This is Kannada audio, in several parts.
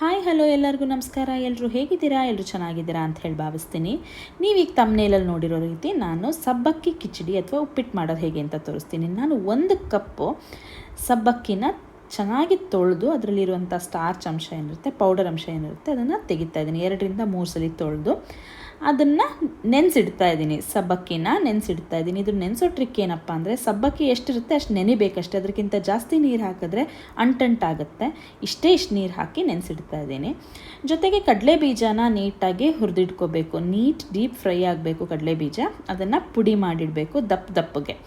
ಹಾಯ್ ಹಲೋ ಎಲ್ಲರಿಗೂ ನಮಸ್ಕಾರ. ಎಲ್ಲರೂ ಹೇಗಿದ್ದೀರಾ? ಎಲ್ಲರೂ ಚೆನ್ನಾಗಿದ್ದೀರಾ ಅಂತ ಹೇಳಿ ಭಾವಿಸ್ತೀನಿ. ನೀವೀಗ ತಮ್ಮನೇಲಲ್ಲಿ ನೋಡಿರೋ ರೀತಿ ನಾನು ಸಬ್ಬಕ್ಕಿ ಕಿಚಡಿ ಅಥವಾ ಉಪ್ಪಿಟ್ಟು ಮಾಡೋದು ಹೇಗೆ ಅಂತ ತೋರಿಸ್ತೀನಿ. ನಾನು 1 ಕಪ್ಪು ಸಬ್ಬಕ್ಕಿನ ಚೆನ್ನಾಗಿ ತೊಳೆದು ಅದರಲ್ಲಿರುವಂಥ ಸ್ಟಾರ್ಚ್ ಅಂಶ ಏನಿರುತ್ತೆ, ಪೌಡರ್ ಅಂಶ ಏನಿರುತ್ತೆ ಅದನ್ನು ತೆಗಿತಾ ಇದ್ದೀನಿ. 2 ರಿಂದ 3 ಸಲ ತೊಳೆದು ಅದನ್ನು ನೆನೆಸಿಡ್ತಾ ಇದ್ದೀನಿ. ಸಬ್ಬಕ್ಕಿನ ನೆನೆಸಿಡ್ತಾ ಇದ್ದೀನಿ. ಇದು ನೆನೆಸೋ ಟ್ರಿಕ್ ಏನಪ್ಪ ಅಂದರೆ, ಸಬ್ಬಕ್ಕಿ ಎಷ್ಟಿರುತ್ತೆ ಅಷ್ಟು ನೆನೆಬೇಕಷ್ಟೇ. ಅದಕ್ಕಿಂತ ಜಾಸ್ತಿ ನೀರು ಹಾಕಿದ್ರೆ ಅಂಟಂಟಾಗುತ್ತೆ. ಇಷ್ಟು ನೀರು ಹಾಕಿ ನೆನೆಸಿಡ್ತಾ ಇದ್ದೀನಿ. ಜೊತೆಗೆ ಕಡಲೆ ಬೀಜನ ನೀಟಾಗಿ ಹುರಿದಿಟ್ಕೋಬೇಕು. ಡೀಪ್ ಫ್ರೈ ಆಗಬೇಕು ಕಡಲೆ ಬೀಜ. ಅದನ್ನು ಪುಡಿ ಮಾಡಿಡಬೇಕು ದಪ್ಪಗೆ.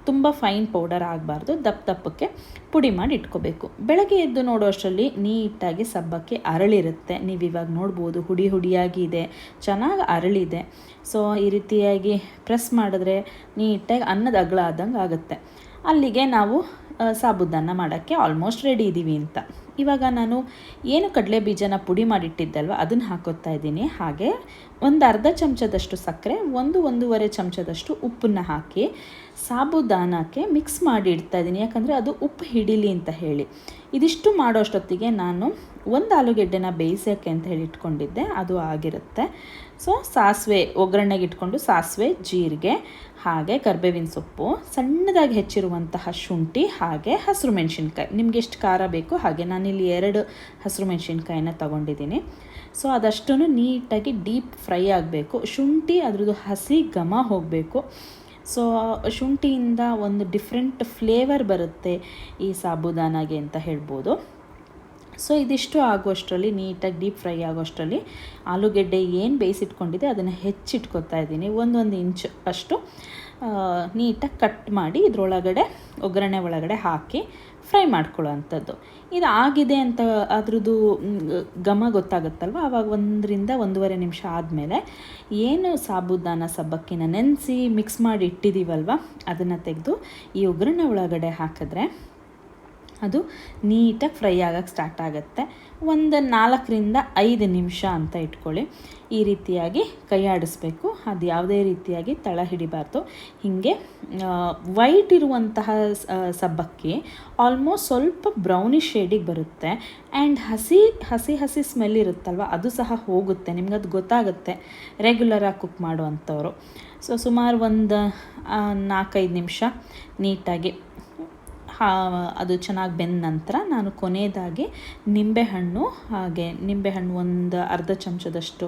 ತುಂಬ ಫೈನ್ ಪೌಡರ್ ಆಗಬಾರ್ದು, ದಪ್ಪಕ್ಕೆ ಪುಡಿ ಮಾಡಿ ಇಟ್ಕೋಬೇಕು. ಬೆಳಗ್ಗೆ ಎದ್ದು ನೋಡೋ ಅಷ್ಟರಲ್ಲಿ ನೀಟಾಗಿ ಸಬ್ಬಕ್ಕಿ ಅರಳಿರುತ್ತೆ. ನೀವು ಇವಾಗ ನೋಡ್ಬೋದು, ಹುಡಿಯಾಗಿ ಇದೆ, ಚೆನ್ನಾಗಿ ಅರಳಿದೆ. ಸೊ ಈ ರೀತಿಯಾಗಿ ಪ್ರೆಸ್ ಮಾಡಿದ್ರೆ ನೀಟಾಗಿ ಅನ್ನದ ಅಗಲ ಆದಂಗೆ ಆಗುತ್ತೆ. ಅಲ್ಲಿಗೆ ನಾವು ಸಾಬುದಾನ ಮಾಡೋಕ್ಕೆ ಆಲ್ಮೋಸ್ಟ್ ರೆಡಿ ಇದ್ದೀವಿ ಅಂತ. ಇವಾಗ ನಾನು ಏನು ಕಡಲೆ ಬೀಜನ ಪುಡಿ ಮಾಡಿಟ್ಟಿದ್ದಲ್ವ ಅದನ್ನು ಹಾಕೋತಾ ಇದ್ದೀನಿ. ಹಾಗೆ ಒಂದು ಅರ್ಧ ಚಮಚದಷ್ಟು ಸಕ್ಕರೆ, 1-1.5 ಚಮಚದಷ್ಟು ಉಪ್ಪನ್ನು ಹಾಕಿ ಸಾಬುದಾನಕ್ಕೆ ಮಿಕ್ಸ್ ಮಾಡಿ ಇಡ್ತಾ ಇದ್ದೀನಿ. ಯಾಕಂದರೆ ಅದು ಉಪ್ಪು ಹಿಡೀಲಿ ಅಂತ ಹೇಳಿ. ಇದಿಷ್ಟು ಮಾಡೋಷ್ಟೊತ್ತಿಗೆ ನಾನು 1 ಆಲೂಗೆಡ್ಡೆನ ಬೇಯಿಸೋಕ್ಕೆ ಅಂತ ಹೇಳಿ ಇಟ್ಕೊಂಡಿದ್ದೆ, ಅದು ಆಗಿರುತ್ತೆ. ಸೊ ಸಾಸಿವೆ ಒಗ್ಗರಣೆಗೆ ಇಟ್ಕೊಂಡು ಸಾಸಿವೆ, ಜೀರಿಗೆ, ಹಾಗೆ ಕರಿಬೇವಿನ ಸೊಪ್ಪು, ಸಣ್ಣದಾಗಿ ಹೆಚ್ಚಿರುವಂತಹ ಶುಂಠಿ, ಹಾಗೆ ಹಸಿರು ಮೆಣಸಿನ್ಕಾಯಿ. ನಿಮ್ಗೆ ಎಷ್ಟು ಖಾರ ಬೇಕು ಹಾಗೆ. ನಾನಿಲ್ಲಿ 2 ಹಸಿರು ಮೆಣಸಿನ್ಕಾಯಿನ ತೊಗೊಂಡಿದ್ದೀನಿ. ಸೊ ಅದಷ್ಟೂ ನೀಟಾಗಿ ಡೀಪ್ ಫ್ರೈ ಆಗಬೇಕು. ಶುಂಠಿ ಅದ್ರದ್ದು ಹಸಿ ಘಮ ಹೋಗಬೇಕು. ಸೊ ಶುಂಠಿಯಿಂದ ಒಂದು ಡಿಫ್ರೆಂಟ್ ಫ್ಲೇವರ್ ಬರುತ್ತೆ ಈ ಸಾಬುದಾನಾಗೆ ಅಂತ ಹೇಳ್ಬೋದು. ಸೊ ಇದಿಷ್ಟು ಆಗೋಷ್ಟರಲ್ಲಿ, ನೀಟಾಗಿ ಡೀಪ್ ಫ್ರೈ ಆಗೋಷ್ಟರಲ್ಲಿ ಆಲೂಗೆಡ್ಡೆ ಏನು ಬೇಯಿಸಿಟ್ಕೊಂಡಿದೆ ಅದನ್ನು ಹೆಚ್ಚಿಟ್ಕೊತಾ ಇದ್ದೀನಿ. 1 ಇಂಚ್ ಅಷ್ಟು ನೀಟಾಗಿ ಕಟ್ ಮಾಡಿ ಇದರೊಳಗಡೆ ಒಗ್ಗರಣೆ ಒಳಗಡೆ ಹಾಕಿ ಫ್ರೈ ಮಾಡ್ಕೊಳ್ಳೋ ಅಂಥದ್ದು. ಇದು ಆಗಿದೆ ಅಂತ ಅದ್ರದ್ದು ಘಮ ಗೊತ್ತಾಗುತ್ತಲ್ವ, ಆವಾಗ 1 ರಿಂದ 1.5 ನಿಮಿಷ ಆದಮೇಲೆ ಏನು ಸಾಬುದಾನ ಸಬ್ಬಕ್ಕಿನ ನೆನೆಸಿ ಮಿಕ್ಸ್ ಮಾಡಿ ಇಟ್ಟಿದ್ದೀವಲ್ವ ಅದನ್ನು ತೆಗೆದು ಈ ಒಗ್ಗರಣೆ ಒಳಗಡೆ ಹಾಕಿದ್ರೆ ಅದು ನೀಟಾಗಿ ಫ್ರೈ ಆಗೋಕ್ಕೆ ಸ್ಟಾರ್ಟ್ ಆಗುತ್ತೆ. 4 ರಿಂದ 5 ನಿಮಿಷ ಅಂತ ಇಟ್ಕೊಳ್ಳಿ. ಈ ರೀತಿಯಾಗಿ ಕೈ ಆಡಿಸ್ಬೇಕು. ಅದು ಯಾವುದೇ ರೀತಿಯಾಗಿ ತಳ ಹಿಡಿಬಾರ್ದು. ಹೀಗೆ ವೈಟ್ ಇರುವಂತಹ ಸಬ್ಬಕ್ಕಿ ಆಲ್ಮೋಸ್ಟ್ ಸ್ವಲ್ಪ ಬ್ರೌನಿಶ್ ಶೇಡಿಗೆ ಬರುತ್ತೆ. ಆ್ಯಂಡ್ ಹಸಿ ಸ್ಮೆಲ್ ಇರುತ್ತಲ್ವ ಅದು ಸಹ ಹೋಗುತ್ತೆ. ನಿಮ್ಗೆ ಅದು ಗೊತ್ತಾಗುತ್ತೆ ರೆಗ್ಯುಲರಾಗಿ ಕುಕ್ ಮಾಡುವಂಥವ್ರು. ಸೊ ಸುಮಾರು 4-5 ನಿಮಿಷ ನೀಟಾಗಿ ಅದು ಚೆನ್ನಾಗಿ ಬೆಂದ ನಂತರ ನಾನು ಕೊನೆಯದಾಗಿ ನಿಂಬೆಹಣ್ಣು, ಹಾಗೆ ನಿಂಬೆಹಣ್ಣು ಒಂದು ಅರ್ಧ ಚಮಚದಷ್ಟು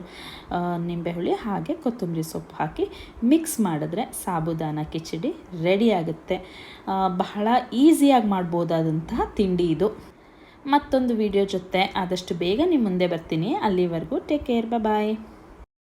ನಿಂಬೆಹುಳಿ, ಹಾಗೆ ಕೊತ್ತಂಬರಿ ಸೊಪ್ಪು ಹಾಕಿ ಮಿಕ್ಸ್ ಮಾಡಿದ್ರೆ ಸಾಬುದಾನ ಕಿಚಡಿ ರೆಡಿ ಆಗುತ್ತೆ. ಬಹಳ ಈಸಿಯಾಗಿ ಮಾಡ್ಬೋದಾದಂತಹ ತಿಂಡಿ ಇದು. ಮತ್ತೊಂದು ವಿಡಿಯೋ ಜೊತೆ ಆದಷ್ಟು ಬೇಗ ನಿಮ್ಮ ಮುಂದೆ ಬರ್ತೀನಿ. ಅಲ್ಲಿವರೆಗೂ ಟೇಕ್ ಕೇರ್, ಬಾಯ್.